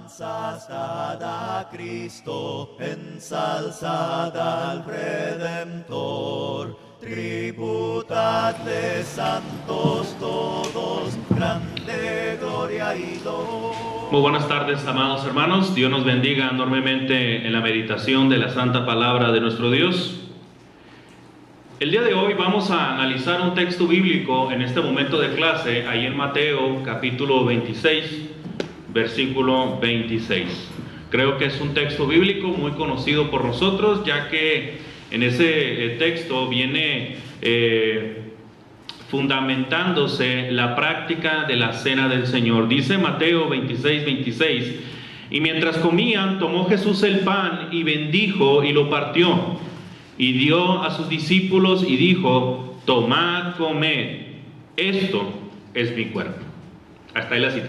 Alabanzas a Cristo, ensalzad al Redentor, tributadle santos todos, grande gloria y loor. Muy buenas tardes, amados hermanos. Dios nos bendiga enormemente en la meditación de la santa palabra de nuestro Dios. El día de hoy vamos a analizar un texto bíblico en este momento de clase, ahí en Mateo capítulo 26, versículo 26. Creo que es un texto bíblico muy conocido por nosotros, ya que en ese texto viene fundamentándose la práctica de la cena del Señor. Dice Mateo 26, 26: y mientras comían, tomó Jesús el pan y bendijo y lo partió y dio a sus discípulos y dijo: tomad, comed, esto es mi cuerpo. Hasta ahí la cita.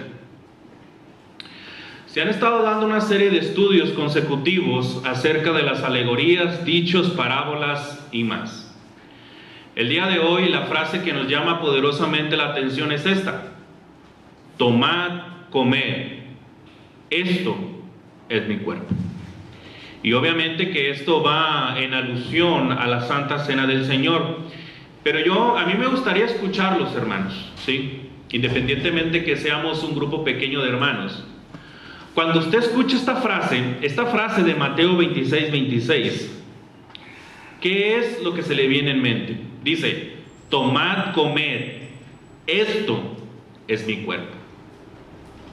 Se han estado dando una serie de estudios consecutivos acerca de las alegorías, dichos, parábolas y más. El día de hoy la frase que nos llama poderosamente la atención es esta: tomad, comed, esto es mi cuerpo. Y obviamente que esto va en alusión a la Santa Cena del Señor. Pero a mí me gustaría escucharlos, hermanos, ¿sí? Independientemente que seamos un grupo pequeño de hermanos. Cuando usted escucha esta frase de Mateo 26, 26, ¿qué es lo que se le viene en mente? Dice: tomad, comed, esto es mi cuerpo.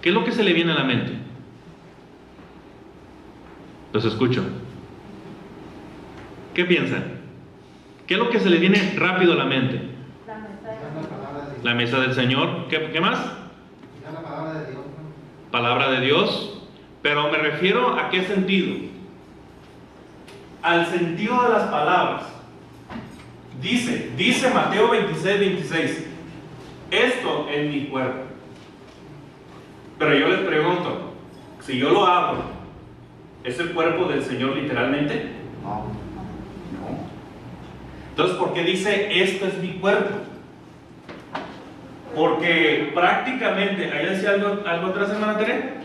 ¿Qué es lo que se le viene a la mente? Los escucho. ¿Qué piensan? ¿Qué es lo que se le viene rápido a la mente? La mesa del Señor. ¿Qué más? La palabra de Dios. Palabra de Dios. Pero me refiero a qué sentido. Al sentido de las palabras. Dice Mateo 26, 26: esto es mi cuerpo. Pero yo les pregunto, si yo lo abro, ¿es el cuerpo del Señor literalmente? No. Entonces, ¿por qué dice esto es mi cuerpo? Porque prácticamente, ¿ahí decía algo atrás, hermana Tere?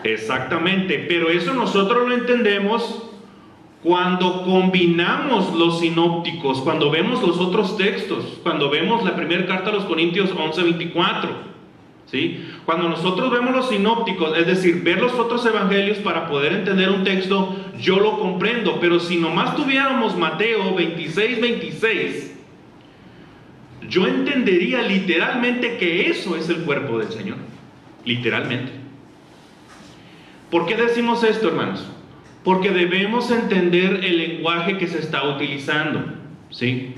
Exactamente, pero eso nosotros lo entendemos cuando combinamos los sinópticos, cuando vemos los otros textos, cuando vemos la primera carta a los Corintios 11:24, ¿sí? Cuando nosotros vemos los sinópticos, es decir, ver los otros evangelios para poder entender un texto, yo lo comprendo. Pero si nomás tuviéramos Mateo 26, 26, yo entendería literalmente que eso es el cuerpo del Señor, literalmente. ¿Por qué decimos esto, hermanos? Porque debemos entender el lenguaje que se está utilizando, ¿sí?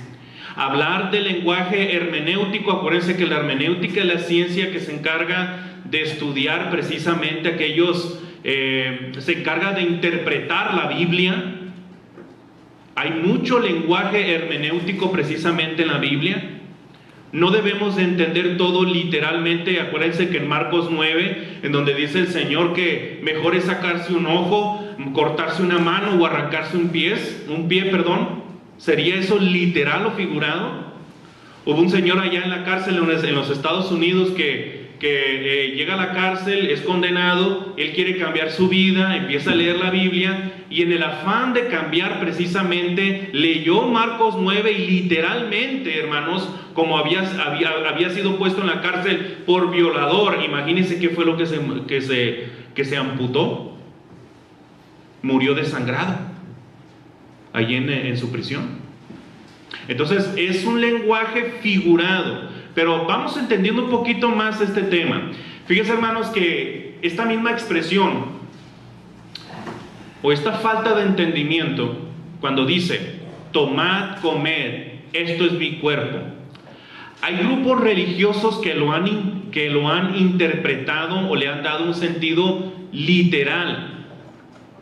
Hablar del lenguaje hermenéutico. Acuérdense que la hermenéutica es la ciencia que se encarga de estudiar precisamente se encarga de interpretar la Biblia. Hay mucho lenguaje hermenéutico precisamente en la Biblia. No debemos de entender todo literalmente. Acuérdense que en Marcos 9, en donde dice el Señor que mejor es sacarse un ojo, cortarse una mano o arrancarse un pie, ¿sería eso literal o figurado? Hubo un señor allá en la cárcel en los Estados Unidos que llega a la cárcel, es condenado, él quiere cambiar su vida, empieza a leer la Biblia y en el afán de cambiar precisamente leyó Marcos 9 y literalmente, hermanos, como había sido puesto en la cárcel por violador. Imagínense qué fue lo que se amputó. Murió desangrado allí en su prisión. Entonces es un lenguaje figurado. Pero vamos entendiendo un poquito más este tema. Fíjense, hermanos, que esta misma expresión o esta falta de entendimiento, cuando dice tomad, comed, esto es mi cuerpo, hay grupos religiosos que lo han interpretado o le han dado un sentido literal.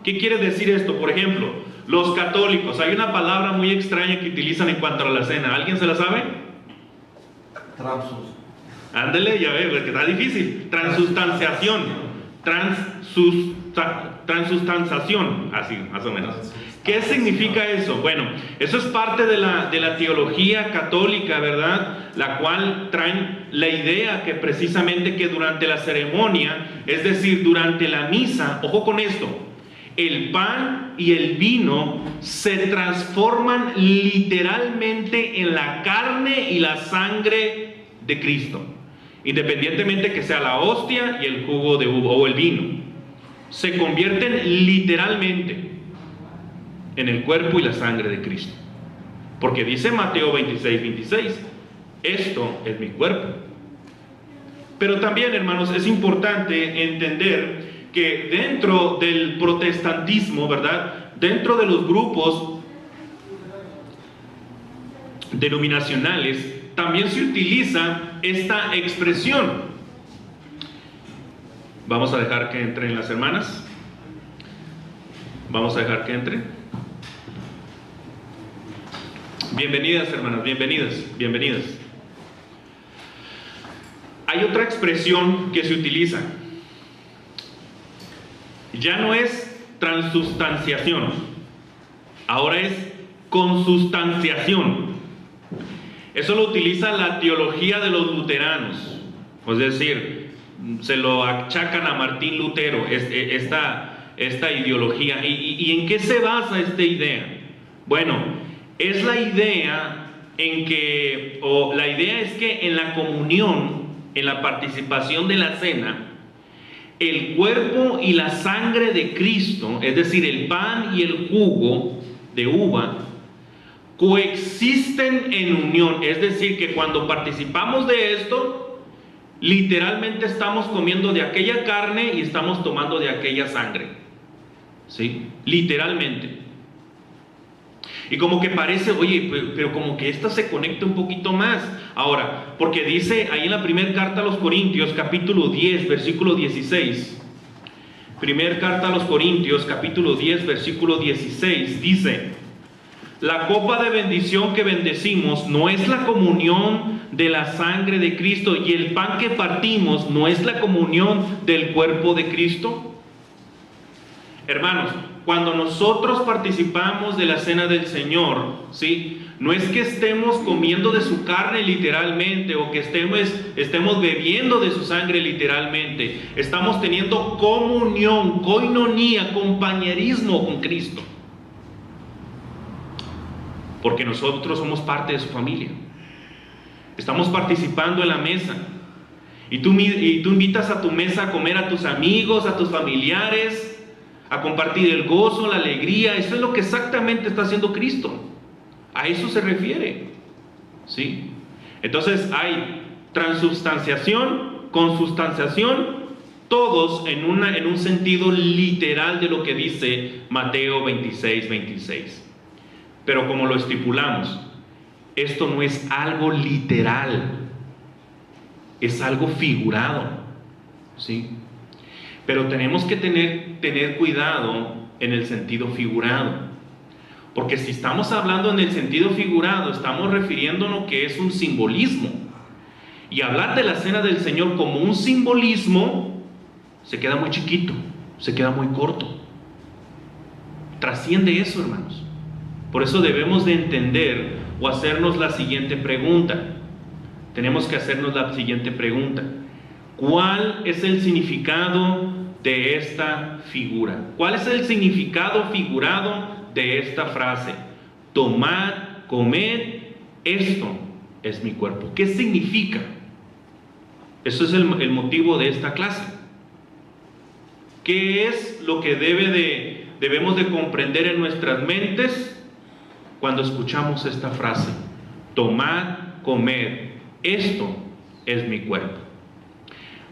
¿Qué quiere decir esto? Por ejemplo, los católicos, hay una palabra muy extraña que utilizan en cuanto a la cena. ¿Alguien se la sabe? Ándele, ya ve, que está difícil. Transustanciación. Transustanciación, así, más o menos. ¿Qué significa eso? Bueno, eso es parte de la teología católica, ¿verdad? La cual traen la idea que precisamente que durante la ceremonia, es decir, durante la misa, ojo con esto, el pan y el vino se transforman literalmente en la carne y la sangre de Cristo, independientemente que sea la hostia y el jugo de uva o el vino. Se convierten literalmente en el cuerpo y la sangre de Cristo. Porque dice Mateo 26:26, esto es mi cuerpo. Pero también, hermanos, es importante entender que dentro del protestantismo, ¿verdad? Dentro de los grupos denominacionales, también se utiliza esta expresión. Vamos a dejar que entren las hermanas. Vamos a dejar que entren. Bienvenidas, hermanas, bienvenidas. Hay otra expresión que se utiliza. Ya no es transustanciación, ahora es consustanciación. Eso lo utiliza la teología de los luteranos, es decir, se lo achacan a Martín Lutero, esta ideología. ¿Y en qué se basa esta idea? Bueno, es la idea en que, o la idea es que en la comunión, en la participación de la cena, el cuerpo y la sangre de Cristo, es decir, el pan y el jugo de uva, coexisten en unión. Es decir, que cuando participamos de esto, literalmente estamos comiendo de aquella carne y estamos tomando de aquella sangre. ¿Sí? Literalmente. Y como que parece, oye, pero como que esta se conecta un poquito más. Ahora, porque dice ahí en la primera carta a los Corintios, capítulo 10, versículo 16. Primera carta a los Corintios, capítulo 10, versículo 16, dice: la copa de bendición que bendecimos no es la comunión de la sangre de Cristo, y el pan que partimos no es la comunión del cuerpo de Cristo. Hermanos, cuando nosotros participamos de la cena del Señor, ¿sí? No es que estemos comiendo de su carne literalmente, o que estemos bebiendo de su sangre literalmente. Estamos teniendo comunión, koinonía, compañerismo con Cristo. Porque nosotros somos parte de su familia. Estamos participando en la mesa. Y tú invitas a tu mesa a comer a tus amigos, a tus familiares, a compartir el gozo, la alegría. Eso es lo que exactamente está haciendo Cristo. A eso se refiere, ¿sí? Entonces hay transubstanciación, consustanciación, todos en un sentido literal de lo que dice Mateo 26:26. Pero como lo estipulamos, esto no es algo literal, es algo figurado, ¿sí? Pero tenemos que tener cuidado en el sentido figurado. Porque si estamos hablando en el sentido figurado, estamos refiriéndonos que es un simbolismo. Y hablar de la cena del Señor como un simbolismo se queda muy chiquito, se queda muy corto. Trasciende eso, hermanos. Por eso debemos de entender o hacernos la siguiente pregunta. Tenemos que hacernos la siguiente pregunta. ¿Cuál es el significado de esta figura? ¿Cuál es el significado figurado de esta frase? Tomad, comed, esto es mi cuerpo. ¿Qué significa? Eso es el motivo de esta clase. ¿Qué es lo que debemos de comprender en nuestras mentes cuando escuchamos esta frase? Tomad, comed, esto es mi cuerpo.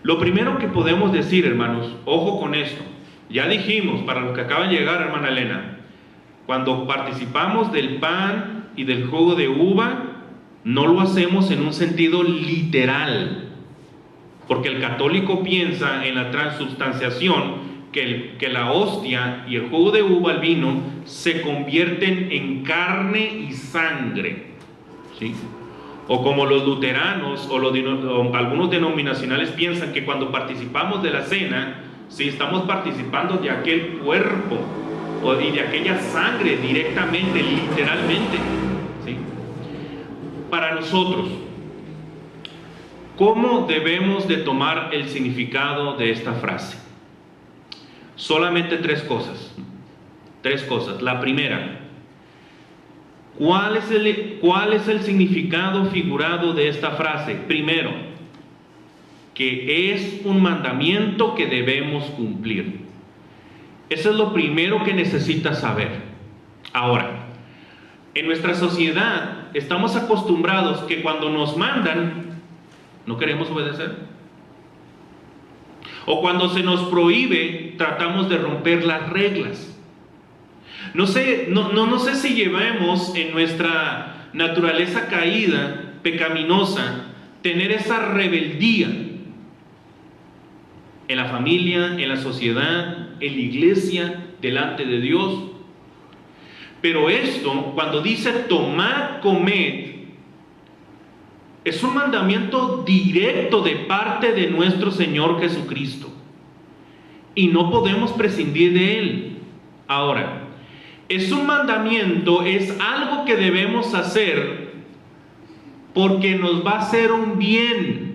Lo primero que podemos decir, hermanos, ojo con esto. Ya dijimos, para los que acaban de llegar, hermana Elena, cuando participamos del pan y del jugo de uva, no lo hacemos en un sentido literal, porque el católico piensa en la transubstanciación, que la hostia y el jugo de uva, el vino, se convierten en carne y sangre, ¿sí? O como los luteranos o algunos denominacionales piensan que cuando participamos de la cena, sí, estamos participando de aquel cuerpo y de aquella sangre directamente, literalmente, ¿sí? Para nosotros, ¿cómo debemos de tomar el significado de esta frase? Solamente tres cosas. La primera, ¿cuál es el significado figurado de esta frase? Primero, que es un mandamiento que debemos cumplir. Eso es lo primero que necesitas saber. Ahora, en nuestra sociedad estamos acostumbrados que cuando nos mandan, no queremos obedecer. O cuando se nos prohíbe, tratamos de romper las reglas. No sé si llevemos en nuestra naturaleza caída, pecaminosa, tener esa rebeldía en la familia, en la sociedad, en la iglesia, delante de Dios. Pero esto, cuando dice tomad, comed, es un mandamiento directo de parte de nuestro Señor Jesucristo. Y no podemos prescindir de Él. Ahora, es un mandamiento, es algo que debemos hacer porque nos va a hacer un bien.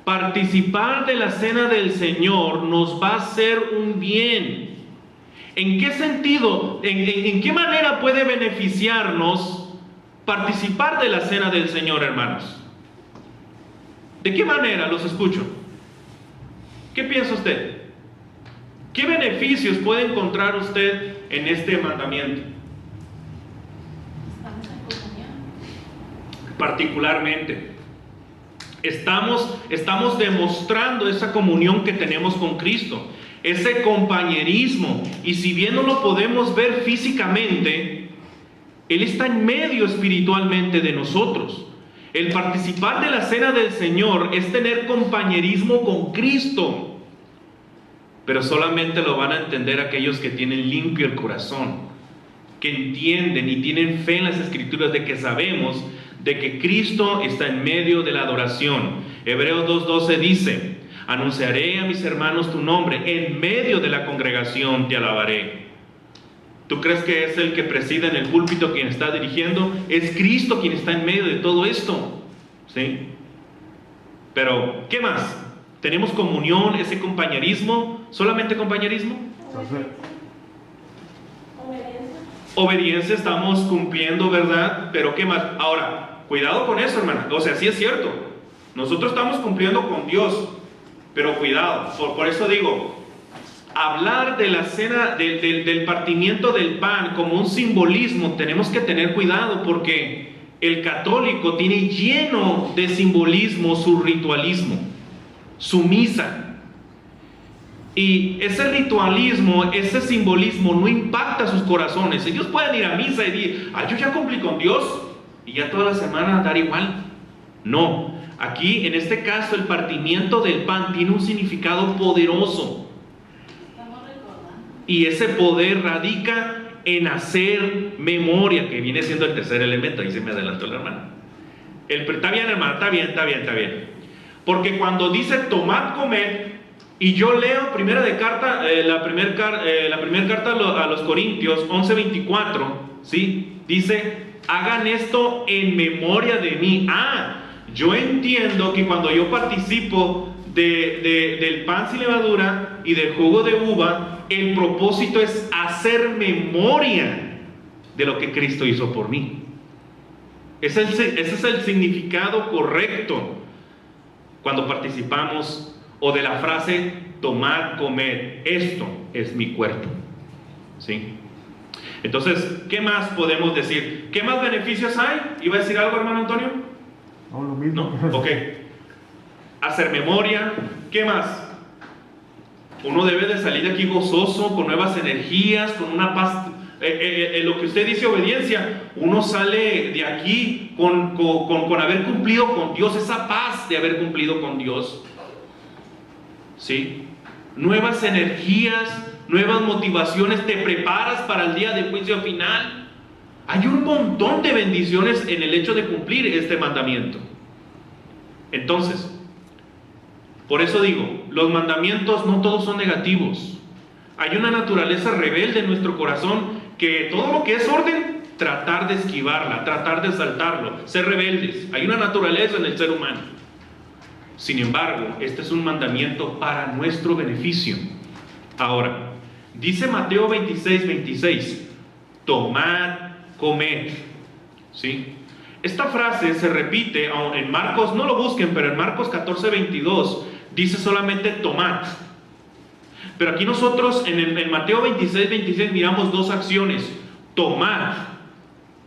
Participar de la cena del Señor nos va a hacer un bien. ¿En qué sentido? ¿En qué manera puede beneficiarnos participar de la cena del Señor, hermanos? ¿De qué manera? Los escucho. ¿Qué piensa usted? ¿Qué beneficios puede encontrar usted en este mandamiento? Estamos en comunión. Particularmente, estamos demostrando esa comunión que tenemos con Cristo, ese compañerismo, y si bien no lo podemos ver físicamente, Él está en medio espiritualmente de nosotros. El participar de la cena del Señor es tener compañerismo con Cristo. Pero solamente lo van a entender aquellos que tienen limpio el corazón, que entienden y tienen fe en las Escrituras, de que sabemos de que Cristo está en medio de la adoración. Hebreos 2:12 dice: anunciaré a mis hermanos tu nombre, en medio de la congregación te alabaré. ¿Tú crees que es el que preside en el púlpito quien está dirigiendo? Es Cristo quien está en medio de todo esto, ¿sí? Pero, ¿qué más? ¿Tenemos comunión, ese compañerismo? ¿Solamente compañerismo? Obediencia estamos cumpliendo, ¿verdad? Pero ¿qué más? Ahora, cuidado con eso, hermana. O sea, sí es cierto. Nosotros estamos cumpliendo con Dios, pero cuidado. Por eso digo, hablar de la cena, del partimiento del pan como un simbolismo, tenemos que tener cuidado, porque el católico tiene lleno de simbolismo su ritualismo, su misa. Y ese ritualismo, ese simbolismo no impacta sus corazones. Ellos pueden ir a misa y decir: yo ya cumplí con Dios, y ya toda la semana andar igual. No, aquí en este caso el partimiento del pan tiene un significado poderoso. Y ese poder radica en hacer memoria, que viene siendo el tercer elemento. Ahí se me adelantó la hermana. Está bien, hermana, está bien. Porque cuando dice tomad, comed, y yo leo la primera carta a los Corintios 11:24, ¿sí? Dice: hagan esto en memoria de mí. Yo entiendo que cuando yo participo del pan sin levadura y del jugo de uva, el propósito es hacer memoria de lo que Cristo hizo por mí. Ese es el significado correcto cuando participamos, o de la frase tomad, comed, esto es mi cuerpo, ¿sí? Entonces, ¿qué más podemos decir? ¿Qué más beneficios hay? ¿Iba a decir algo, hermano Antonio? No, lo mismo. No, ok. Hacer memoria. ¿Qué más? Uno debe de salir de aquí gozoso, con nuevas energías, con una paz. Lo que usted dice, obediencia, uno sale de aquí con haber cumplido con Dios, esa paz de haber cumplido con Dios, ¿sí? Nuevas energías, nuevas motivaciones, te preparas para el día de juicio final. Hay un montón de bendiciones en el hecho de cumplir este mandamiento. Entonces, por eso digo, los mandamientos no todos son negativos. Hay una naturaleza rebelde en nuestro corazón que todo lo que es orden, tratar de esquivarla, tratar de saltarlo, ser rebeldes. Hay una naturaleza en el ser humano. Sin embargo, este es un mandamiento para nuestro beneficio. Ahora, dice Mateo 26:26, tomad, comed. ¿Sí? Esta frase se repite en Marcos, no lo busquen, pero en Marcos 14:22 dice solamente tomad. Pero aquí nosotros en Mateo 26:26 miramos dos acciones: tomad,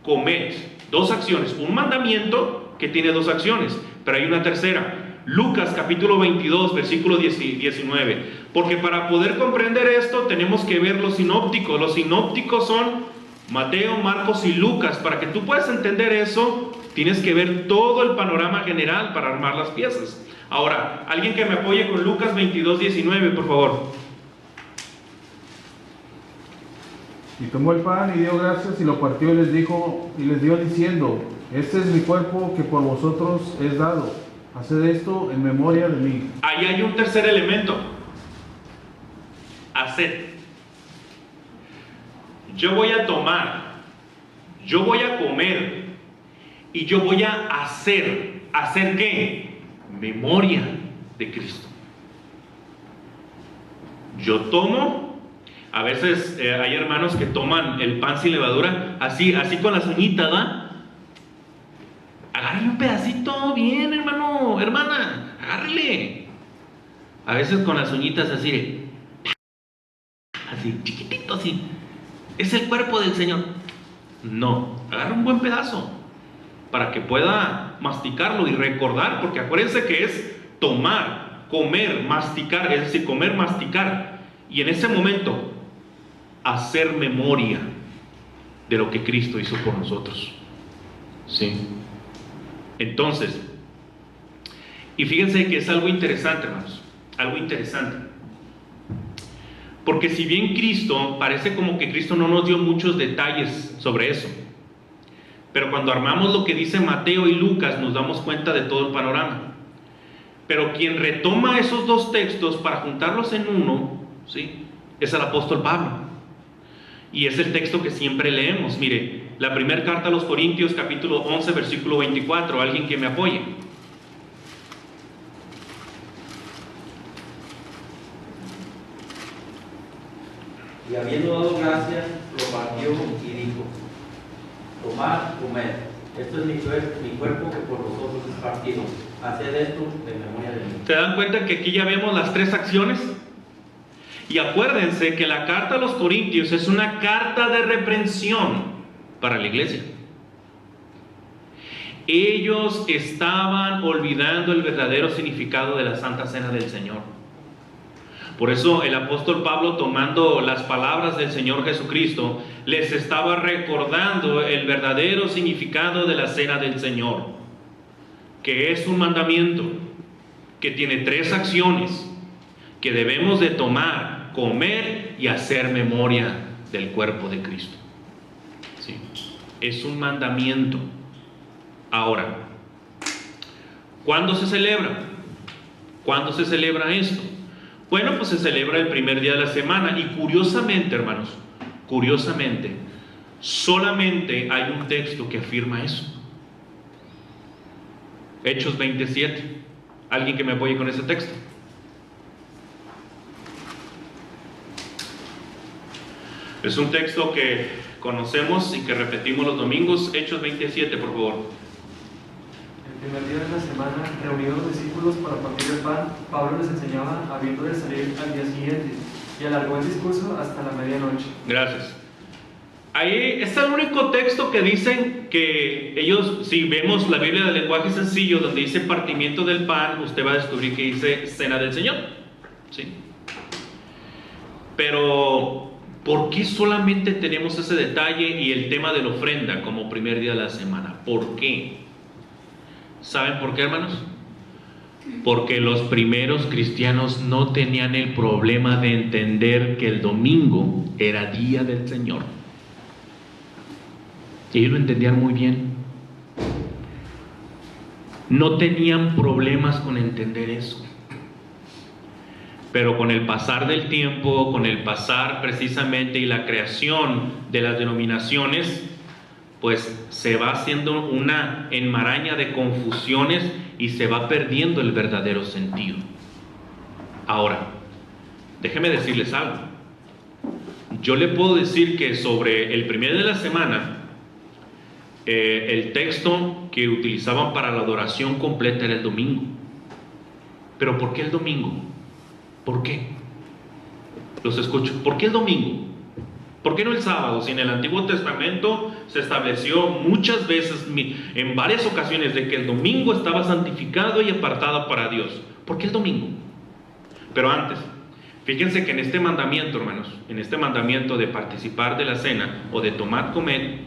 comed. Dos acciones, un mandamiento que tiene dos acciones, pero hay una tercera. Lucas capítulo 22 versículo 19. Porque para poder comprender esto tenemos que ver los sinópticos. Los sinópticos son Mateo, Marcos y Lucas. Para que tú puedas entender eso, tienes que ver todo el panorama general para armar las piezas. Ahora, alguien que me apoye con Lucas 22:19, por favor. Y tomó el pan y dio gracias y lo partió y les dijo, y les dio diciendo, este es mi cuerpo que por vosotros es dado. Haced esto en memoria de mí. Ahí hay un tercer elemento. Haced. Yo voy a tomar, yo voy a comer y yo voy a hacer. ¿Hacer qué? Memoria de Cristo. Yo tomo. A veces hay hermanos que toman el pan sin levadura así con las uñitas, ¿va? Agárrele un pedacito, bien, hermano, hermana, agárrele. A veces con las uñitas así, chiquitito, así. Es el cuerpo del Señor. No, agarra un buen pedazo para que pueda masticarlo y recordar, porque acuérdense que es tomar, comer, masticar, es decir, comer, masticar, y en ese momento hacer memoria de lo que Cristo hizo por nosotros. ¿Sí? Entonces, y fíjense que es algo interesante, hermanos, algo interesante. Porque si bien Cristo, parece como que Cristo no nos dio muchos detalles sobre eso, pero cuando armamos lo que dice Mateo y Lucas nos damos cuenta de todo el panorama. Pero quien retoma esos dos textos para juntarlos en uno, ¿sí?, es el apóstol Pablo. Y es el texto que siempre leemos. Mire, la primera carta a los Corintios, capítulo 11, versículo 24. Alguien que me apoye. Y habiendo dado gracias, lo partió y dijo, tomad, comed, esto es mi cuerpo que por vosotros es partido, haced esto en memoria de mí. ¿Se dan cuenta que aquí ya vemos las tres acciones? Y acuérdense que la carta a los Corintios es una carta de reprensión para la iglesia. Ellos estaban olvidando el verdadero significado de la Santa Cena del Señor. Por eso el apóstol Pablo, tomando las palabras del Señor Jesucristo, les estaba recordando el verdadero significado de la Cena del Señor, que es un mandamiento que tiene tres acciones que debemos de tomar, comer y hacer memoria del cuerpo de Cristo. ¿Sí? Es un mandamiento. Ahora, ¿cuándo se celebra? ¿Cuándo se celebra esto? Bueno, pues se celebra el primer día de la semana. Y curiosamente, hermanos, curiosamente, solamente hay un texto que afirma eso. Hechos 27. ¿Alguien que me apoye con ese texto? Es un texto que conocemos y que repetimos los domingos. Hechos 27, por favor. El primer día de la semana, reunidos los discípulos para partir el pan, Pablo les enseñaba habiendo de salir al día siguiente, y alargó el discurso hasta la medianoche. Gracias. Ahí está el único texto que dicen que ellos, si vemos la Biblia del lenguaje sencillo, donde dice partimiento del pan, usted va a descubrir que dice cena del Señor. ¿Sí? Pero, ¿por qué solamente tenemos ese detalle y el tema de la ofrenda como primer día de la semana? ¿Por qué? ¿Saben por qué, hermanos? Porque los primeros cristianos no tenían el problema de entender que el domingo era día del Señor. Ellos lo entendían muy bien. No tenían problemas con entender eso. Pero con el pasar del tiempo, con el pasar precisamente y la creación de las denominaciones, pues se va haciendo una enmaraña de confusiones y se va perdiendo el verdadero sentido. Ahora, déjeme decirles algo. Yo le puedo decir que sobre el primer de la semana, el texto que utilizaban para la adoración completa era el domingo. ¿Pero por qué el domingo? ¿Por qué? Los escucho. ¿Por qué el domingo? ¿Por qué no el sábado? Si en el Antiguo Testamento se estableció muchas veces, en varias ocasiones, de que el domingo estaba santificado y apartado para Dios. ¿Por qué el domingo? Pero antes, fíjense que en este mandamiento, hermanos, en este mandamiento de participar de la cena o de tomar, comer,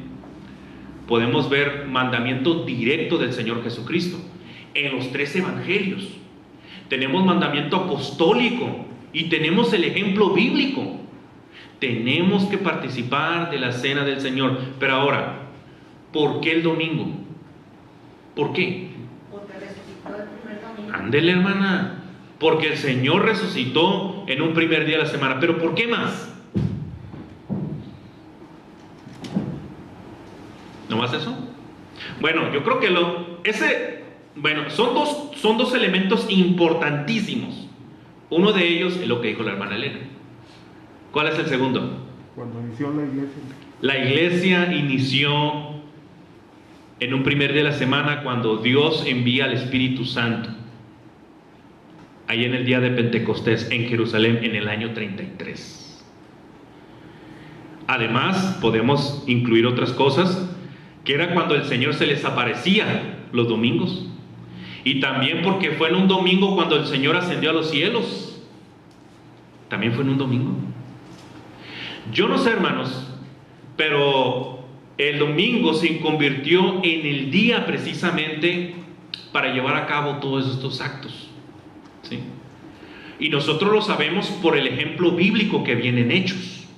podemos ver mandamiento directo del Señor Jesucristo. En los 3 evangelios tenemos mandamiento apostólico y tenemos el ejemplo bíblico. Tenemos que participar de la cena del Señor. Pero ahora, ¿por qué el domingo? ¿Por qué? Porque resucitó el primer domingo. Ándele, hermana. Porque el Señor resucitó en un primer día de la semana. ¿Pero por qué más? ¿No más eso? Bueno, yo creo que son dos elementos importantísimos. Uno de ellos es lo que dijo la hermana Elena. ¿Cuál es el segundo? Cuando inició la iglesia. La iglesia inició en un primer día de la semana cuando Dios envía al Espíritu Santo. Ahí en el día de Pentecostés en Jerusalén en el año 33. Además, podemos incluir otras cosas, que era cuando el Señor se les aparecía los domingos. Y también porque fue en un domingo cuando el Señor ascendió a los cielos. También fue en un domingo. Yo no sé, hermanos, pero el domingo se convirtió en el día precisamente para llevar a cabo todos estos actos, ¿sí? Y nosotros lo sabemos por el ejemplo bíblico que viene en Hechos.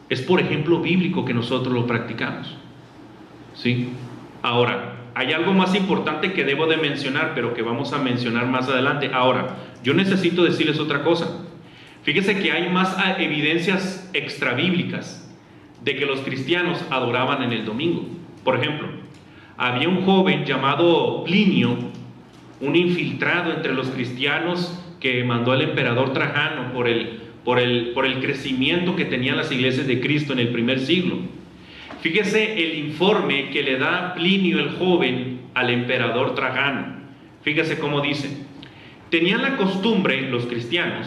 Es por ejemplo bíblico que nosotros lo practicamos, ¿sí? Ahora, hay algo más importante que debo de mencionar, pero que vamos a mencionar más adelante. Ahora, yo necesito decirles otra cosa. Fíjese que hay más evidencias extrabíblicas de que los cristianos adoraban en el domingo. Por ejemplo, había un joven llamado Plinio, un infiltrado entre los cristianos que mandó al emperador Trajano por el crecimiento que tenían las iglesias de Cristo en el primer siglo. Fíjese el informe que le da Plinio el joven al emperador Trajano. Fíjese cómo dice: tenían la costumbre los cristianos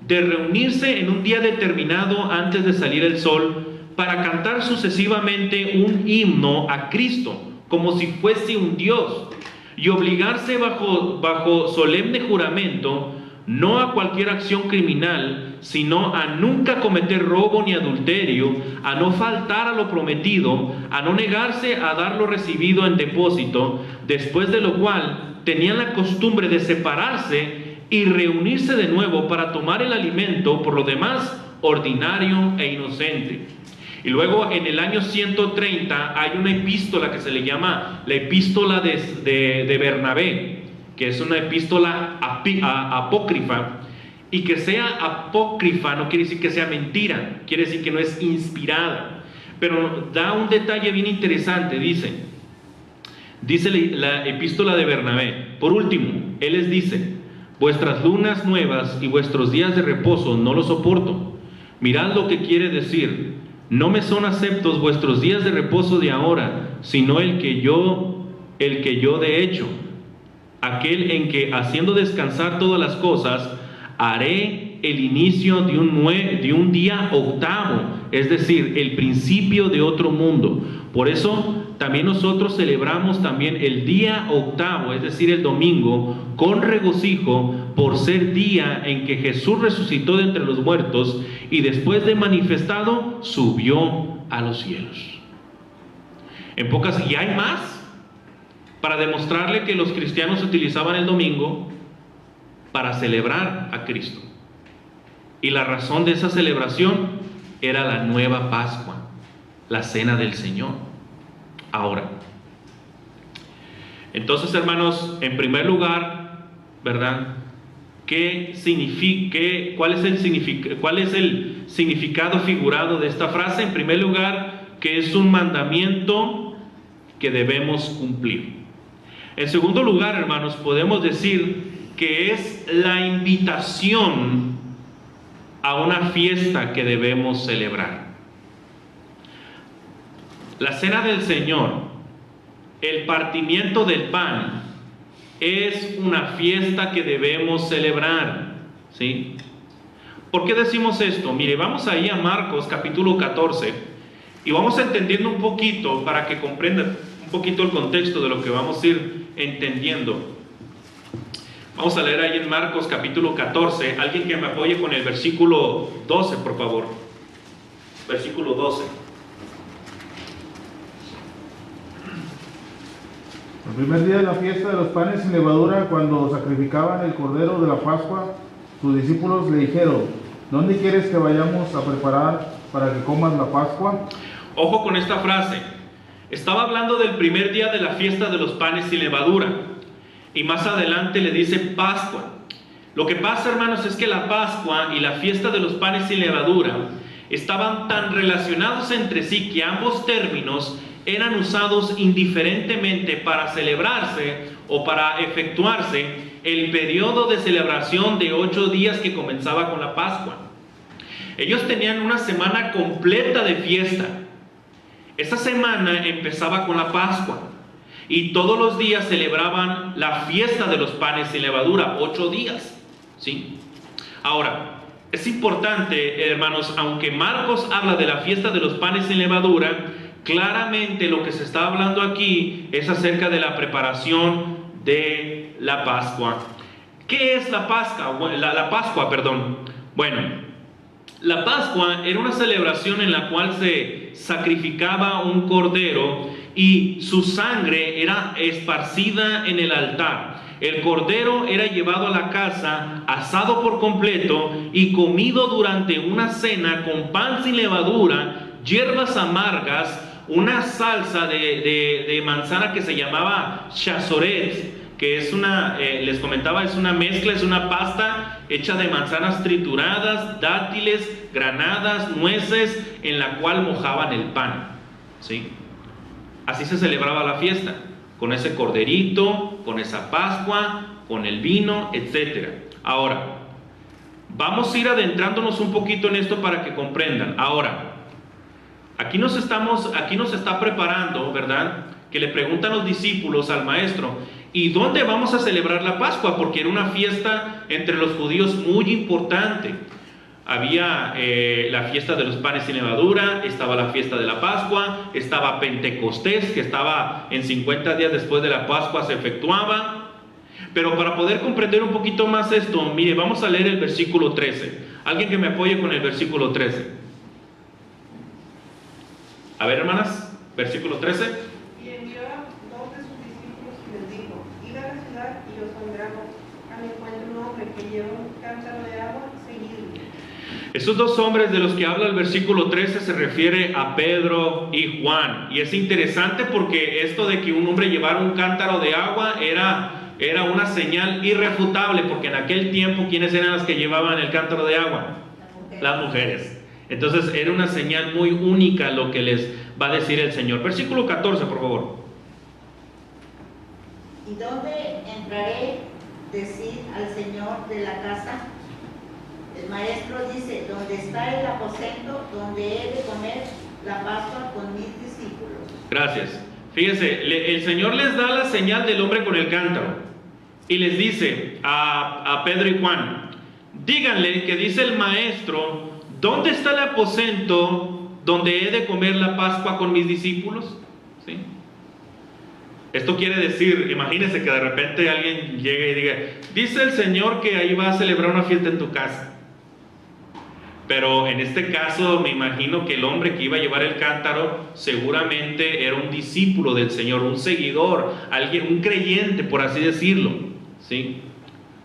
de reunirse en un día determinado antes de salir el sol para cantar sucesivamente un himno a Cristo como si fuese un Dios, y obligarse bajo solemne juramento no a cualquier acción criminal, sino a nunca cometer robo ni adulterio, a no faltar a lo prometido, a no negarse a dar lo recibido en depósito, después de lo cual tenían la costumbre de separarse y reunirse de nuevo para tomar el alimento, por lo demás ordinario e inocente. Y luego en el año 130 hay una epístola que se le llama la epístola de Bernabé, que es una epístola apócrifa. Y que sea apócrifa no quiere decir que sea mentira, quiere decir que no es inspirada. Pero da un detalle bien interesante, dice la epístola de Bernabé. Por último, él les dice: vuestras lunas nuevas y vuestros días de reposo no los soporto. Mirad lo que quiere decir: no me son aceptos vuestros días de reposo de ahora, sino el que yo de hecho, aquel en que, haciendo descansar todas las cosas, haré el inicio de un día octavo, es decir, el principio de otro mundo. Por eso también nosotros celebramos también el día octavo, es decir, el domingo, con regocijo, por ser día en que Jesús resucitó de entre los muertos y después de manifestado subió a los cielos. En pocas, y hay más para demostrarle que los cristianos utilizaban el domingo para celebrar a Cristo. Y la razón de esa celebración era la nueva Pascua, la cena del Señor. Ahora, entonces, hermanos, en primer lugar, ¿verdad? cuál es el significado figurado de esta frase. En primer lugar, que es un mandamiento que debemos cumplir. En segundo lugar, hermanos, podemos decir que es la invitación a una fiesta que debemos celebrar. La cena del Señor, el partimiento del pan, es una fiesta que debemos celebrar, ¿sí? ¿Por qué decimos esto? Mire, vamos ahí a Marcos capítulo 14 y vamos entendiendo un poquito para que comprendan un poquito el contexto de lo que vamos a ir entendiendo. Vamos a leer ahí en Marcos capítulo 14, alguien que me apoye con el versículo 12, por favor. Versículo 12. El primer día de la fiesta de los panes sin levadura, cuando sacrificaban el cordero de la Pascua, sus discípulos le dijeron: ¿dónde quieres que vayamos a preparar para que comas la Pascua? Ojo con esta frase. Estaba hablando del primer día de la fiesta de los panes sin levadura. Y más adelante le dice Pascua. Lo que pasa, hermanos, es que la Pascua y la fiesta de los panes sin levadura estaban tan relacionados entre sí que ambos términos eran usados indiferentemente para celebrarse o para efectuarse el periodo de celebración de 8 días que comenzaba con la Pascua. Ellos tenían una semana completa de fiesta. Esa semana empezaba con la Pascua y todos los días celebraban la fiesta de los panes sin levadura, 8 días, ¿sí? Ahora, es importante, hermanos, aunque Marcos habla de la fiesta de los panes sin levadura, claramente lo que se está hablando aquí es acerca de la preparación de la Pascua. ¿Qué es la Pascua? La Pascua, perdón. Bueno, la Pascua era una celebración en la cual se sacrificaba un cordero y su sangre era esparcida en el altar. El cordero era llevado a la casa, asado por completo y comido durante una cena con pan sin levadura, hierbas amargas, una salsa de manzana que se llamaba chazoret, que es les comentaba, es una mezcla, es una pasta hecha de manzanas trituradas, dátiles, granadas, nueces, en la cual mojaban el pan, ¿sí? Así se celebraba la fiesta, con ese corderito, con esa Pascua, con el vino, etc. Ahora, vamos a ir adentrándonos un poquito en esto para que comprendan. Ahora, aquí nos está preparando, ¿verdad? Que le preguntan los discípulos al maestro: ¿y dónde vamos a celebrar la Pascua? Porque era una fiesta entre los judíos muy importante. Había la fiesta de los panes sin levadura, estaba la fiesta de la Pascua, estaba Pentecostés, que estaba en 50 días después de la Pascua se efectuaba. Pero para poder comprender un poquito más esto, mire, vamos a leer el versículo 13. Alguien que me apoye con el versículo 13. A ver, hermanas, versículo 13. Y envió a 2 de sus discípulos y les dijo: id a la ciudad y os pondremos al encuentro un hombre que lleva un cántaro de agua, seguidle. Esos 2 hombres de los que habla el versículo 13 se refiere a Pedro y Juan. Y es interesante porque esto de que un hombre llevara un cántaro de agua era una señal irrefutable, porque en aquel tiempo, ¿quiénes eran las que llevaban el cántaro de agua? Las mujeres. Entonces era una señal muy única lo que les va a decir el Señor. Versículo 14, por favor. ¿Y dónde entraré? Decid al Señor de la casa. El maestro dice: donde está el aposento, donde he de comer la Pascua con mis discípulos. Gracias. Fíjense, el Señor les da la señal del hombre con el cántaro y les dice a Pedro y Juan: díganle que dice el maestro: ¿dónde está el aposento donde he de comer la Pascua con mis discípulos? ¿Sí? Esto quiere decir, imagínense que de repente alguien llegue y diga: dice el Señor que ahí va a celebrar una fiesta en tu casa. Pero en este caso me imagino que el hombre que iba a llevar el cántaro seguramente era un discípulo del Señor, un seguidor, alguien, un creyente, por así decirlo, ¿sí?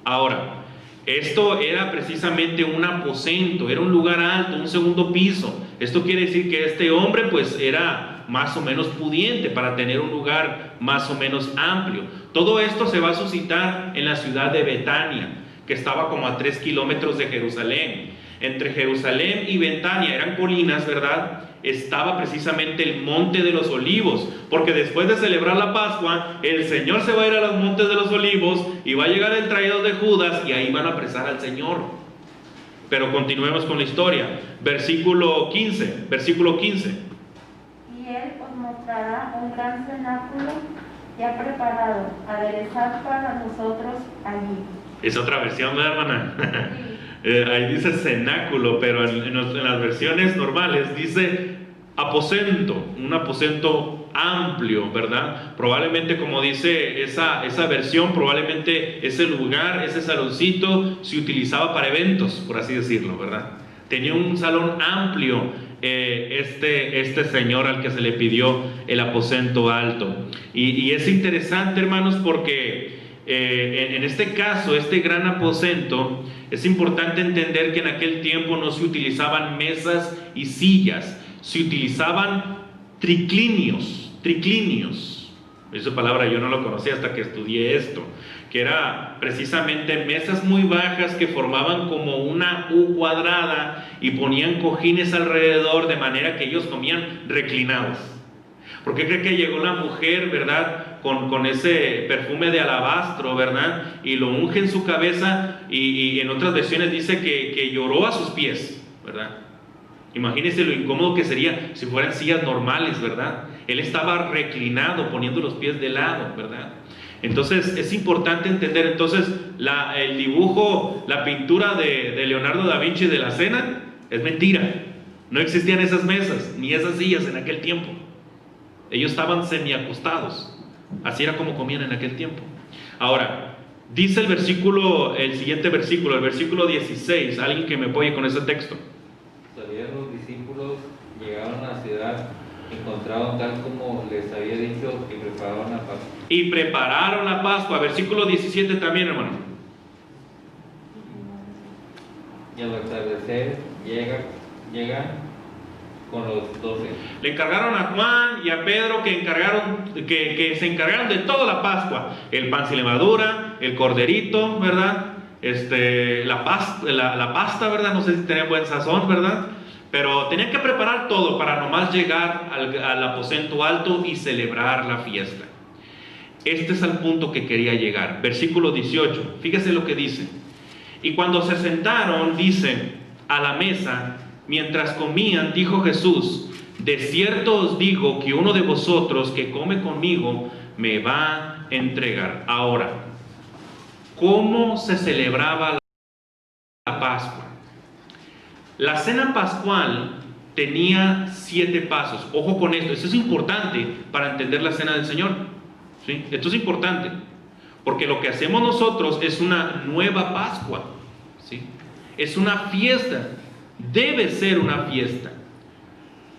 Ahora, esto era precisamente un aposento, era un lugar alto, un segundo piso. Esto quiere decir que este hombre pues era más o menos pudiente para tener un lugar más o menos amplio. Todo esto se va a suscitar en la ciudad de Betania, que estaba como a 3 kilómetros de Jerusalén. Entre Jerusalén y Betania, eran colinas, ¿verdad? Estaba precisamente el Monte de los Olivos, porque después de celebrar la Pascua, el Señor se va a ir a los Montes de los Olivos y va a llegar el traidor de Judas y ahí van a apresar al Señor. Pero continuemos con la historia. Versículo 15. Y él os mostrará un gran cenáculo ya preparado, aderezad para nosotros allí. Es otra versión, ¿verdad, hermana? Sí. Ahí dice cenáculo, pero en las versiones normales dice aposento, un aposento amplio, ¿verdad? Probablemente, como dice esa versión, probablemente ese lugar, ese saloncito se utilizaba para eventos, por así decirlo, ¿verdad? Tenía un salón amplio este señor al que se le pidió el aposento alto. Y es interesante, hermanos, porque en este caso, este gran aposento, es importante entender que en aquel tiempo no se utilizaban mesas y sillas, se utilizaban triclinios. Esa palabra yo no lo conocía hasta que estudié esto, que era precisamente mesas muy bajas que formaban como una U cuadrada y ponían cojines alrededor, de manera que ellos comían reclinados. ¿Por qué cree que llegó la mujer, verdad, con ese perfume de alabastro, verdad, y lo unge en su cabeza, y en otras versiones dice que lloró a sus pies, verdad? Imagínense lo incómodo que sería si fueran sillas normales, ¿verdad? Él estaba reclinado, poniendo los pies de lado, ¿verdad? Entonces es importante entender, entonces, el dibujo, la pintura de Leonardo da Vinci de la cena es mentira. No existían esas mesas ni esas sillas en aquel tiempo. Ellos estaban semiacostados. Así era como comían en aquel tiempo. Ahora, dice el siguiente versículo, el versículo 16. Alguien que me apoye con ese texto. Salieron los discípulos, llegaron a la ciudad, encontraron tal como les había dicho y prepararon la Pascua. Y prepararon la Pascua. Versículo 17 también, hermano. Y al atardecer llegan con los 12. Le encargaron a Juan y a Pedro que se encargaron de toda la Pascua. El pan sin levadura, el corderito, ¿verdad? La pasta, ¿verdad? No sé si tenía buen sazón, ¿verdad? Pero tenían que preparar todo para nomás llegar al aposento alto y celebrar la fiesta. Este es el punto que quería llegar. Versículo 18. Fíjese lo que dice. Y cuando se sentaron, dice, a la mesa, mientras comían, dijo Jesús: de cierto os digo que uno de vosotros que come conmigo me va a entregar. Ahora, ¿cómo se celebraba la Pascua? La cena pascual tenía 7 pasos. Ojo con esto, esto es importante para entender la cena del Señor, ¿sí? Esto es importante, porque lo que hacemos nosotros es una nueva Pascua, ¿sí? Es una fiesta, debe ser una fiesta.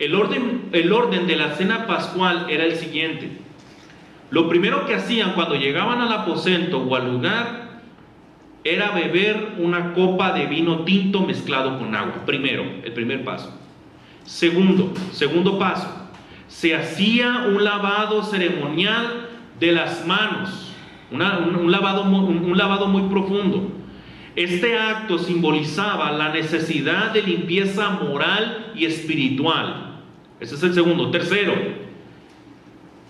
El orden de la cena pascual era el siguiente. Lo primero que hacían cuando llegaban al aposento o al lugar era beber una copa de vino tinto mezclado con agua. Primero, el primer paso. Segundo paso, se hacía un lavado ceremonial de las manos, un lavado muy profundo. Este acto simbolizaba la necesidad de limpieza moral y espiritual. Ese es el segundo. Tercero,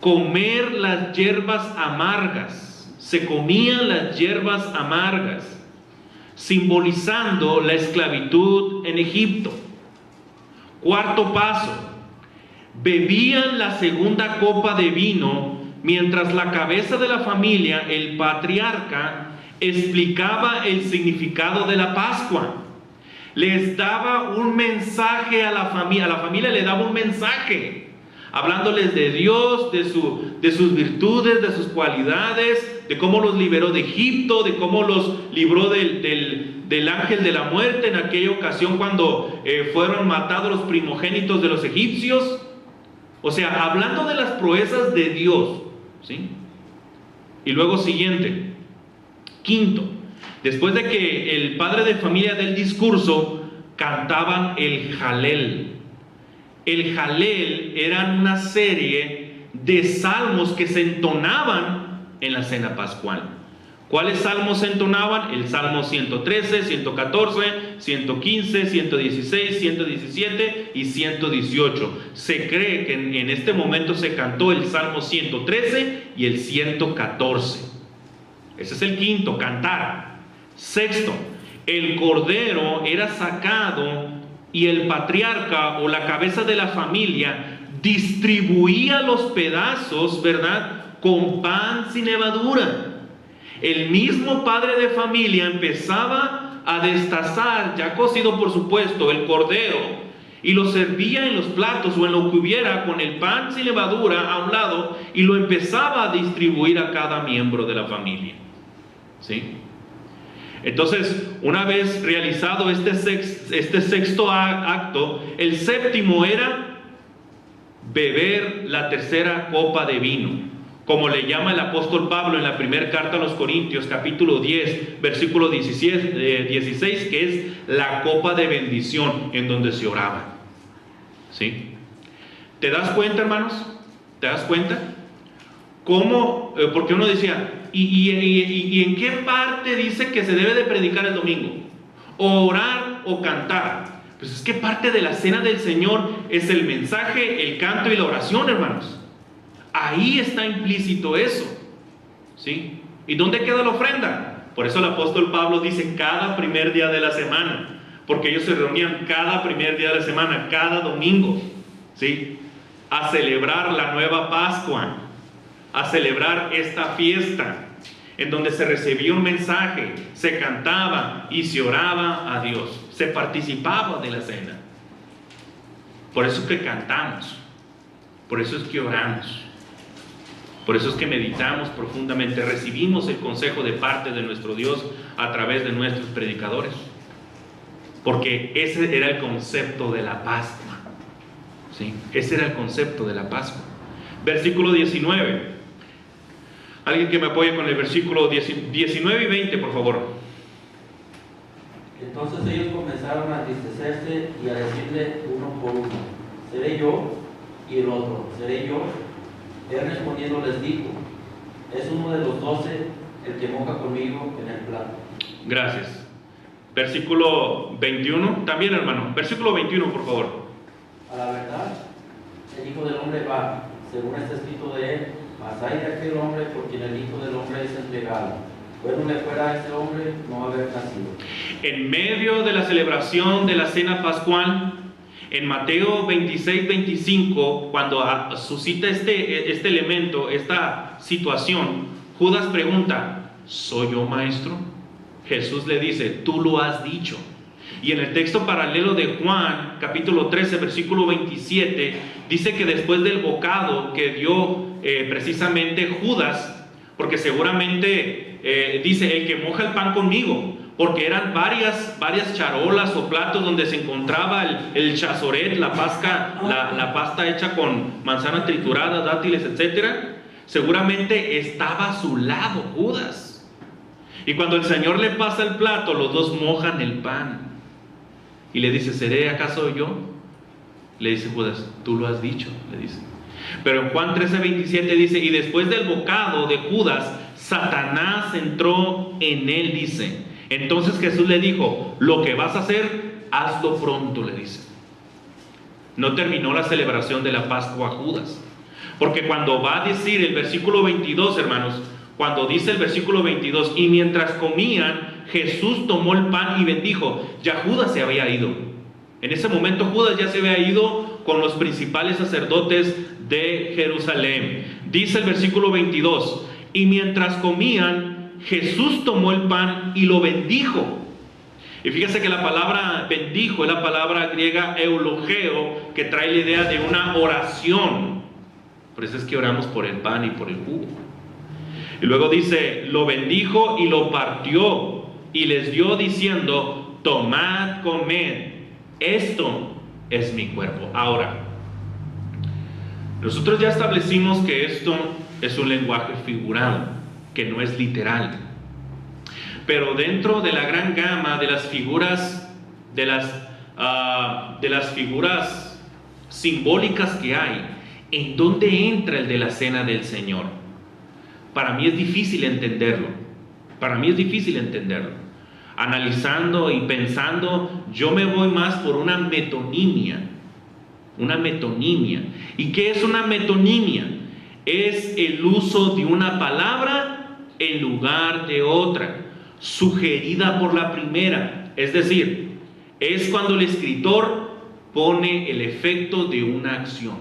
comer las hierbas amargas. Se comían las hierbas amargas, simbolizando la esclavitud en Egipto. Cuarto paso, bebían la segunda copa de vino mientras la cabeza de la familia, el patriarca, explicaba el significado de la Pascua. Les daba un mensaje a la familia le daba un mensaje, hablándoles de Dios, de sus virtudes, de sus cualidades, de cómo los liberó de Egipto, de cómo los libró del ángel de la muerte en aquella ocasión cuando fueron matados los primogénitos de los egipcios. O sea, hablando de las proezas de Dios, ¿sí? Y luego siguiente, quinto, después de que el padre de familia del discurso, cantaban el Jalel. El Jalel eran una serie de salmos que se entonaban en la cena pascual. ¿Cuáles salmos se entonaban? El Salmo 113, 114, 115, 116, 117 y 118. Se cree que en este momento se cantó el Salmo 113 y el 114. Ese es el quinto, cantar. Sexto, el cordero era sacado y el patriarca o la cabeza de la familia distribuía los pedazos, ¿verdad?, con pan sin levadura. El mismo padre de familia empezaba a destazar, ya cocido por supuesto, el cordero y lo servía en los platos o en lo que hubiera con el pan sin levadura a un lado y lo empezaba a distribuir a cada miembro de la familia. ¿Sí? Entonces, una vez realizado este sexto acto, el séptimo era beber la tercera copa de vino, como le llama el apóstol Pablo en la primera carta a los Corintios, capítulo 10, versículo 16, que es la copa de bendición en donde se oraba. ¿Sí? ¿Te das cuenta, hermanos? ¿Te das cuenta? ¿Cómo? Porque uno decía, ¿y en qué parte dice que se debe de predicar el domingo? ¿O orar o cantar? Pues es que parte de la cena del Señor es el mensaje, el canto y la oración, hermanos. Ahí está implícito eso. ¿Sí? ¿Y dónde queda la ofrenda? Por eso el apóstol Pablo dice cada primer día de la semana, porque ellos se reunían cada primer día de la semana, cada domingo, ¿sí?, a celebrar la nueva Pascua, a celebrar esta fiesta en donde se recibía un mensaje, se cantaba y se oraba a Dios, se participaba de la cena. Por eso es que cantamos, por eso es que oramos, por eso es que meditamos profundamente, recibimos el consejo de parte de nuestro Dios a través de nuestros predicadores, porque ese era el concepto de la Pascua. ¿Sí? Ese era el concepto de la Pascua. Versículo 19. Alguien que me apoye con el versículo 19 y 20, por favor. Entonces ellos comenzaron a entristecerse y a decirle uno por uno: ¿seré yo? Y el otro: ¿seré yo? Él respondiendo les dijo: es uno de los 12 el que moja conmigo en el plato. Gracias. Versículo 21, también, hermano. Versículo 21, por favor. A la verdad, el Hijo del Hombre va, según está escrito de él, mas hay de aquel hombre por quien el Hijo del Hombre es entregado. Bueno le fuera a ese hombre no haber nacido. En medio de la celebración de la cena pascual, en Mateo 26, 25, cuando suscita este elemento, esta situación, Judas pregunta: ¿soy yo, maestro? Jesús le dice: tú lo has dicho. Y en el texto paralelo de Juan, capítulo 13, versículo 27, dice que después del bocado que dio precisamente Judas, porque seguramente dice: el que moja el pan conmigo, porque eran varias charolas o platos donde se encontraba el chazoret, la pasta hecha con manzana triturada, dátiles, etc. Seguramente estaba a su lado Judas. Y cuando el Señor le pasa el plato, los dos mojan el pan. Y le dice: ¿seré acaso yo? Le dice Judas: tú lo has dicho, le dice. Pero en Juan 13:27 dice: y después del bocado de Judas, Satanás entró en él, dice. Entonces Jesús le dijo: lo que vas a hacer, hazlo pronto, le dice. No terminó la celebración de la Pascua Judas, porque cuando va a decir el versículo 22, hermanos, cuando dice el versículo 22: y mientras comían, Jesús tomó el pan y bendijo. Ya Judas se había ido. En ese momento Judas ya se había ido con los principales sacerdotes de Jerusalén. Dice el versículo 22: y mientras comían, Jesús tomó el pan y lo bendijo. Y fíjese que la palabra bendijo es la palabra griega eulogeo, que trae la idea de una oración. Por eso es que oramos por el pan y por el jugo. Y luego dice: lo bendijo y lo partió y les dio diciendo: tomad, comed, esto es mi cuerpo. Ahora, nosotros ya establecimos que esto es un lenguaje figurado, que no es literal. Pero dentro de la gran gama de las figuras, de las figuras simbólicas que hay, ¿en dónde entra el de la cena del Señor? Para mí es difícil entenderlo. Para mí es difícil entenderlo. Analizando y pensando, yo me voy más por una metonimia. Una metonimia. ¿Y qué es una metonimia? Es el uso de una palabra en lugar de otra, sugerida por la primera. Es decir, es cuando el escritor pone el efecto de una acción.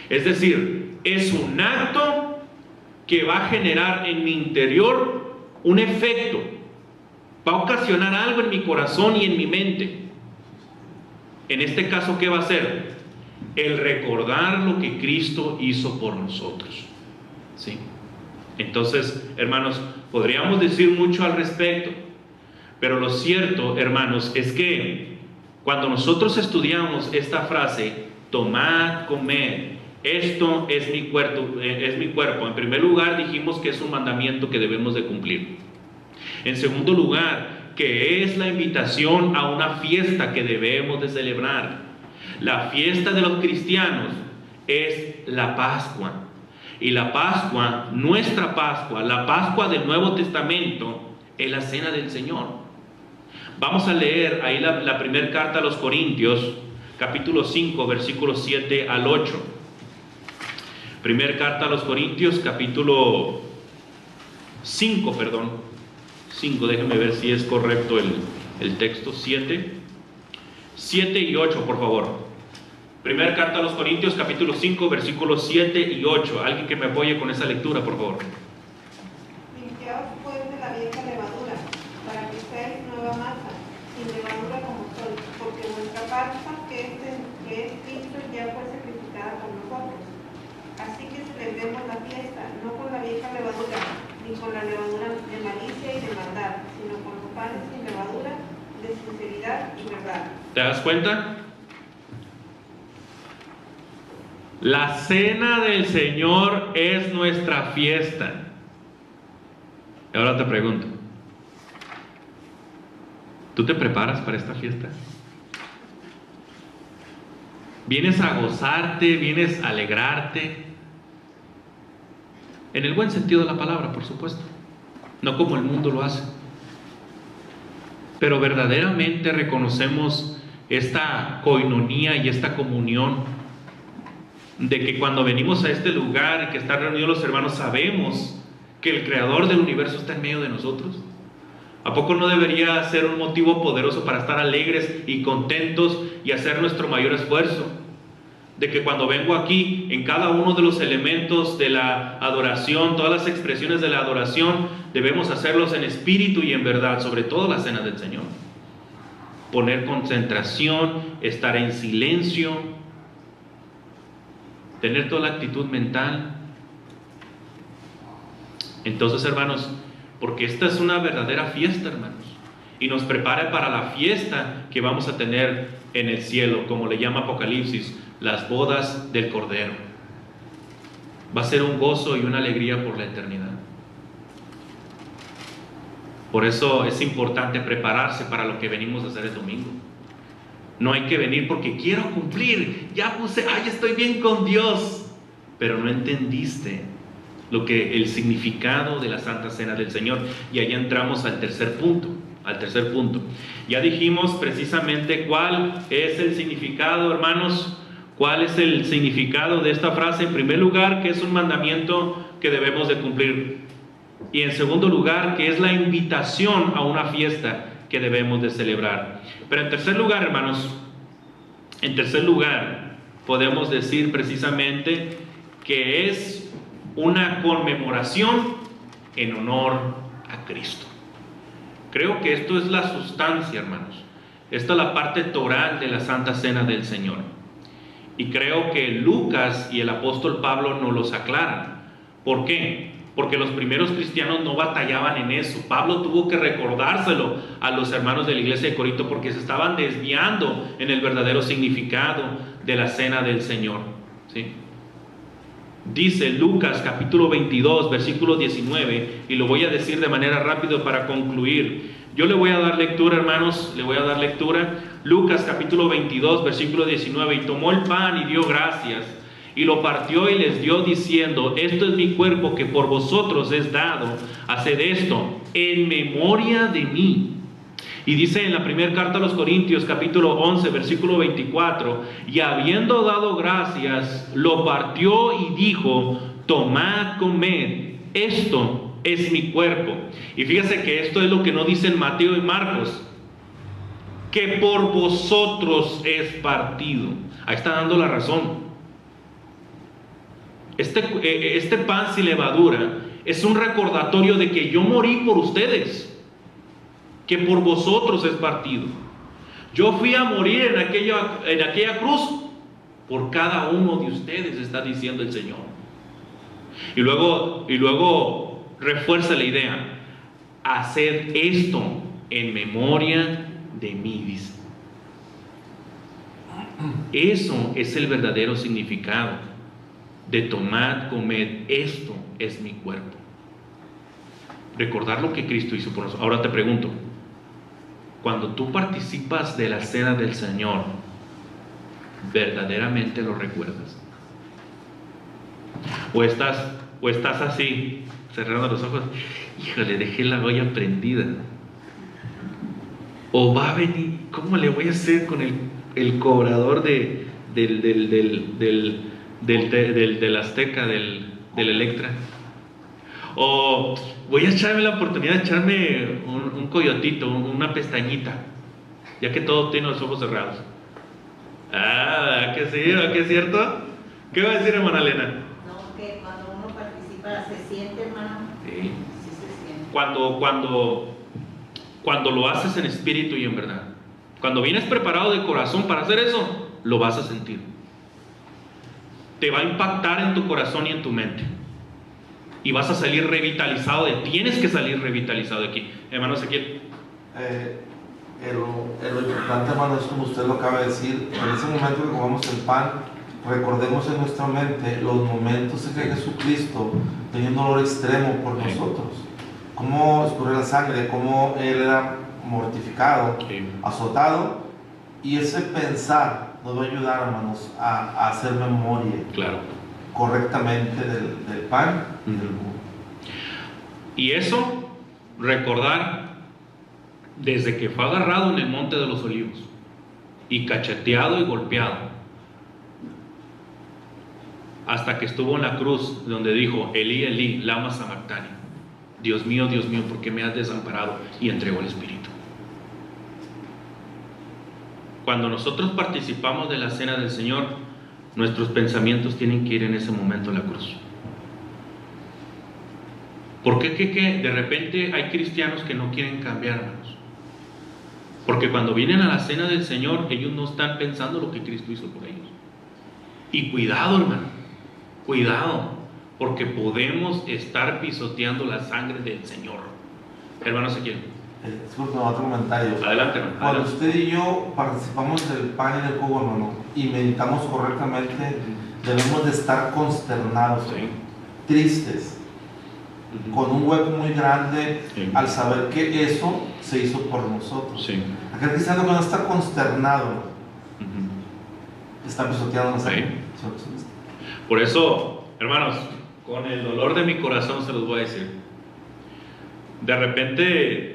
Es decir, es un acto que va a generar en mi interior un efecto, va a ocasionar algo en mi corazón y en mi mente. En este caso, ¿qué va a hacer? El recordar lo que Cristo hizo por nosotros. ¿Sí? Entonces, hermanos, podríamos decir mucho al respecto, pero lo cierto, hermanos, es que cuando nosotros estudiamos esta frase, tomad, comed, esto es mi cuerpo, en primer lugar dijimos que es un mandamiento que debemos de cumplir. En segundo lugar, que es la invitación a una fiesta que debemos de celebrar. La fiesta de los cristianos es la Pascua. Y la Pascua, nuestra Pascua, la Pascua del Nuevo Testamento, es la cena del Señor. Vamos a leer ahí la primera carta a los Corintios, capítulo 5, versículos 7 al 8. Primera carta a los Corintios, capítulo 5, 5, déjenme ver si es correcto el texto, 7 y 8, por favor. Primera carta a los Corintios, capítulo 5, versículos 7 y 8. Alguien que me apoye con esa lectura, por favor. Limpiaos pues de la vieja levadura, para que seáis nueva masa, sin levadura como sois, porque vuestra Pascua, que es Cristo, ya fue sacrificada por nosotros. Así que celebremos la fiesta, no con la vieja levadura, ni con la levadura de malicia y de maldad, sino con los panes sin levadura, de sinceridad y verdad. ¿Te das cuenta? La cena del Señor es nuestra fiesta. Y ahora te pregunto, ¿tú te preparas para esta fiesta? ¿Vienes a gozarte? ¿Vienes a alegrarte? En el buen sentido de la palabra, por supuesto. No como el mundo lo hace. Pero verdaderamente reconocemos esta coinonía y esta comunión de que cuando venimos a este lugar y que están reunidos los hermanos, sabemos que el Creador del universo está en medio de nosotros. ¿A poco no debería ser un motivo poderoso para estar alegres y contentos y hacer nuestro mayor esfuerzo? De que cuando vengo aquí, en cada uno de los elementos de la adoración, todas las expresiones de la adoración, debemos hacerlos en espíritu y en verdad, sobre todo la cena del Señor. Poner concentración, estar en silencio, tener toda la actitud mental. Entonces, hermanos, porque esta es una verdadera fiesta, hermanos, y nos prepara para la fiesta que vamos a tener en el cielo, como le llama Apocalipsis, las bodas del Cordero. Va a ser un gozo y una alegría por la eternidad. Por eso es importante prepararse para lo que venimos a hacer el domingo. No hay que venir porque quiero cumplir, ya estoy bien con Dios, pero no entendiste el significado de la Santa Cena del Señor. Y ahí entramos al tercer punto. Ya dijimos precisamente cuál es el significado, hermanos, cuál es el significado de esta frase. En primer lugar, que es un mandamiento que debemos de cumplir. Y en segundo lugar, que es la invitación a una fiesta que debemos de celebrar. Pero en tercer lugar, hermanos, podemos decir precisamente que es una conmemoración en honor a Cristo. Creo que esto es la sustancia, hermanos. Esta es la parte toral de la Santa Cena del Señor. Y creo que Lucas y el apóstol Pablo nos los aclaran. ¿Por qué? Porque los primeros cristianos no batallaban en eso. Pablo tuvo que recordárselo a los hermanos de la iglesia de Corinto porque se estaban desviando en el verdadero significado de la cena del Señor. ¿Sí? Dice Lucas capítulo 22, versículo 19, y lo voy a decir de manera rápida para concluir. Yo le voy a dar lectura, hermanos, Lucas capítulo 22, versículo 19, y tomó el pan y dio gracias, y lo partió y les dio diciendo: esto es mi cuerpo que por vosotros es dado, haced esto en memoria de mí. Y dice en la primera carta a los Corintios, capítulo 11, versículo 24, y habiendo dado gracias, lo partió y dijo: tomad, comed, esto es mi cuerpo. Y fíjese que esto es lo que no dicen Mateo y Marcos, que por vosotros es partido. Ahí está dando la razón. Este pan sin levadura es un recordatorio de que yo morí por ustedes, que por vosotros es partido. Yo fui a morir en aquella cruz por cada uno de ustedes, está diciendo el Señor. Y luego refuerza la idea: haced esto en memoria de mí, dice. Eso es el verdadero significado de tomad, comed, esto es mi cuerpo. Recordar lo que Cristo hizo por nosotros. Ahora te pregunto, cuando tú participas de la cena del Señor, ¿verdaderamente lo recuerdas? ¿O estás así, cerrando los ojos? Híjole, dejé la olla prendida. ¿O va a venir? ¿Cómo le voy a hacer con el cobrador del Azteca, del Electra? O voy a echarme la oportunidad de echarme un coyotito, una pestañita, ya que todo tiene los ojos cerrados. ¿Que sí? ¿Que es cierto? ¿Qué va a decir, hermana Elena? No, que cuando uno participa se siente, hermano. Sí. Sí se siente. Cuando lo haces en espíritu y en verdad, cuando vienes preparado de corazón para hacer eso, lo vas a sentir. Te va a impactar en tu corazón y en tu mente. Y vas a salir revitalizado tienes que salir revitalizado de aquí. Hermano Ezequiel. Lo importante, hermano, es como usted lo acaba de decir. En ese momento que comamos el pan, recordemos en nuestra mente los momentos en que Jesucristo tenía un dolor extremo por nosotros. Cómo escurrió la sangre, cómo Él era mortificado, azotado. Y ese pensar nos va a ayudar, hermanos, a hacer memoria. Claro. Correctamente del pan y del jugo. Y eso, recordar desde que fue agarrado en el monte de los olivos y cacheteado y golpeado hasta que estuvo en la cruz, donde dijo: Elí, Elí, lama sabactani, Dios mío, ¿por qué me has desamparado? Y entregó el Espíritu. Cuando nosotros participamos de la cena del Señor, nuestros pensamientos tienen que ir en ese momento a la cruz. ¿Por qué que de repente hay cristianos que no quieren cambiar, hermanos? Porque cuando vienen a la cena del Señor, ellos no están pensando lo que Cristo hizo por ellos. Y cuidado, hermano, cuidado, porque podemos estar pisoteando la sangre del Señor. Hermano Ezequiel. Disculpe, otro comentario. Adelante, hermano. Cuando Adelante. usted y yo participamos del pan y del jugo, hermano, y meditamos correctamente, debemos de estar consternados, Sí. tristes, con un hueco muy grande, Sí. al saber que eso se hizo por nosotros. Sí. Aquel cristiano que no está consternado está pisoteando la sangre. Por eso, hermanos, con el dolor de mi corazón se los voy a decir. De repente,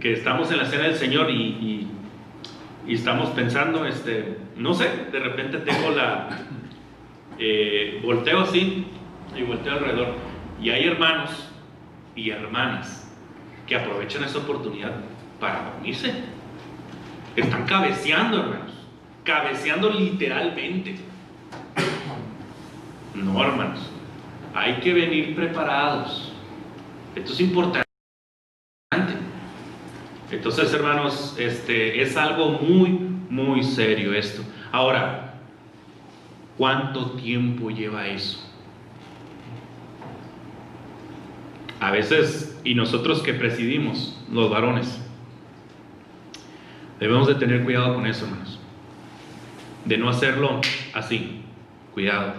que estamos en la cena del Señor y estamos pensando, no sé, de repente tengo volteo así y volteo alrededor, y hay hermanos y hermanas que aprovechan esa oportunidad para dormirse. Están cabeceando, hermanos, cabeceando literalmente. No, hermanos, hay que venir preparados. Esto es importante. Entonces, hermanos, es algo muy, muy serio esto. Ahora, ¿cuánto tiempo lleva eso? A veces, y nosotros que presidimos, los varones, debemos de tener cuidado con eso, hermanos. De no hacerlo así. Cuidado.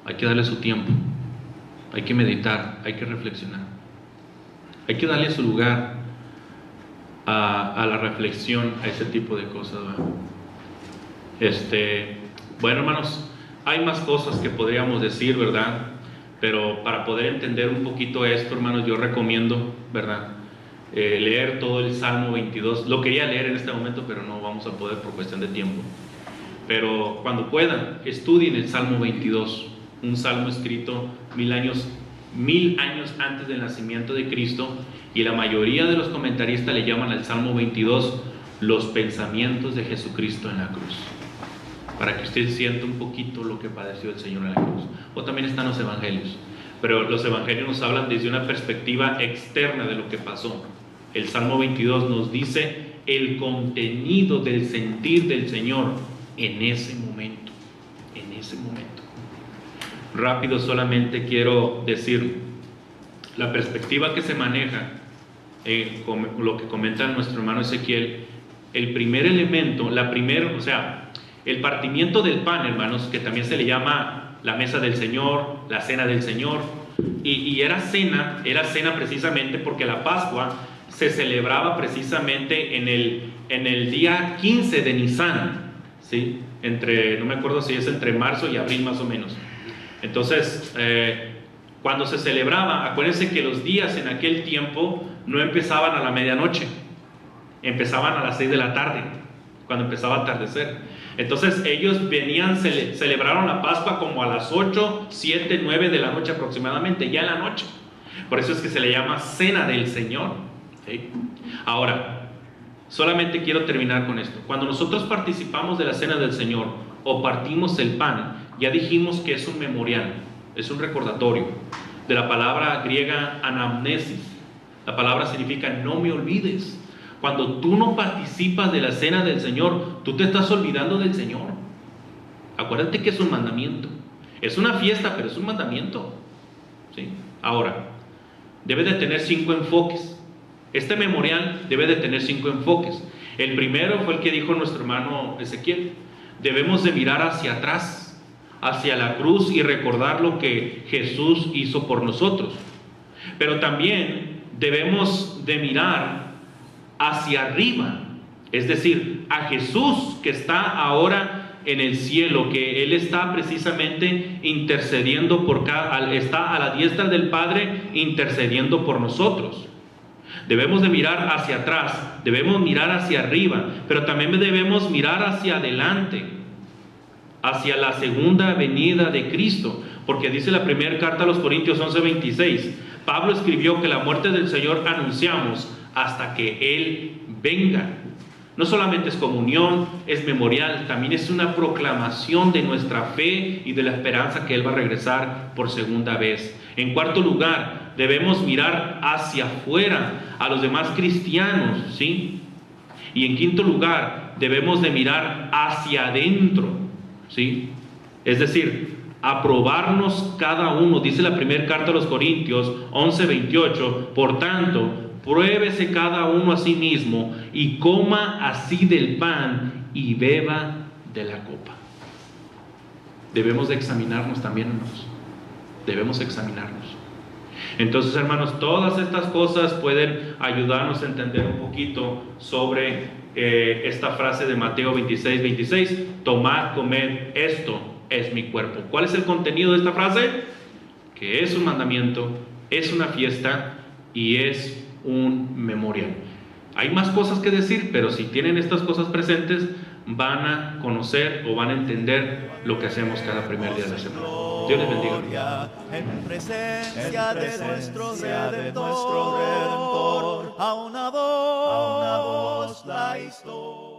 Hay que darle su tiempo. Hay que meditar, hay que reflexionar. Hay que darle su lugar a la reflexión, a ese tipo de cosas, ¿verdad? Bueno, hermanos, Hay más cosas que podríamos decir, ¿verdad? Pero para poder entender un poquito esto, hermanos, yo recomiendo, ¿verdad? Leer todo el Salmo 22. Lo quería leer en este momento, pero no vamos a poder por cuestión de tiempo. Pero cuando puedan, estudien el Salmo 22, un salmo escrito 1000 años antes del nacimiento de Cristo, y la mayoría de los comentaristas le llaman al Salmo 22 los pensamientos de Jesucristo en la cruz, para que usted sienta un poquito lo que padeció el Señor en la cruz. O también están los evangelios, pero los evangelios nos hablan desde una perspectiva externa de lo que pasó. El Salmo 22 nos dice el contenido del sentir del Señor en ese momento, Rápido, solamente quiero decir la perspectiva que se maneja, lo que comenta nuestro hermano Ezequiel. El primer elemento, el partimiento del pan, hermanos, que también se le llama la mesa del Señor, la cena del Señor, y era cena precisamente porque la Pascua se celebraba precisamente en el día 15 de Nisan, ¿sí? No me acuerdo si es entre marzo y abril más o menos. Entonces, cuando se celebraba, acuérdense que los días en aquel tiempo no empezaban a la medianoche, empezaban a las 6 de la tarde, cuando empezaba a atardecer. Entonces ellos celebraron la Pascua como a las 8, 7, 9 de la noche aproximadamente, ya en la noche. Por eso es que se le llama Cena del Señor, ¿sí? Ahora, solamente quiero terminar con esto. Cuando nosotros participamos de la Cena del Señor o partimos el pan, ya dijimos que es un memorial, es un recordatorio de la palabra griega anamnesis. La palabra significa no me olvides. Cuando tú no participas de la cena del Señor, tú te estás olvidando del Señor. Acuérdate que es un mandamiento. Es una fiesta, pero es un mandamiento, ¿sí? Ahora, debe de tener 5 enfoques. Este memorial debe de tener 5 enfoques. El primero fue el que dijo nuestro hermano Ezequiel. Debemos de mirar hacia atrás, hacia la cruz, y recordar lo que Jesús hizo por nosotros. Pero también debemos de mirar hacia arriba, es decir, a Jesús que está ahora en el cielo, que Él está precisamente intercediendo está a la diestra del Padre intercediendo por nosotros. Debemos de mirar hacia atrás, debemos mirar hacia arriba, pero también debemos mirar hacia adelante, hacia la segunda venida de Cristo, porque dice la primera carta a los Corintios 11:26, Pablo escribió que la muerte del Señor anunciamos hasta que Él venga. No solamente es comunión, es memorial, también es una proclamación de nuestra fe y de la esperanza que Él va a regresar por segunda vez. En cuarto lugar, debemos mirar hacia afuera, a los demás cristianos, ¿sí? Y en quinto lugar, debemos de mirar hacia adentro, ¿sí? Es decir, aprobarnos cada uno. Dice la primera carta a los Corintios 11:28, por tanto, pruébese cada uno a sí mismo y coma así del pan y beba de la copa. Debemos de examinarnos también, hermanos. Debemos examinarnos. Entonces, hermanos, todas estas cosas pueden ayudarnos a entender un poquito sobre esta frase de Mateo 26:26, tomad, comed, esto es mi cuerpo. ¿Cuál es el contenido de esta frase? Que es un mandamiento, es una fiesta y es un memorial. Hay más cosas que decir, pero si tienen estas cosas presentes, van a conocer o van a entender lo que hacemos cada primer día de la semana. Dios les bendiga. En presencia de nuestro Redentor, a una voz la historia.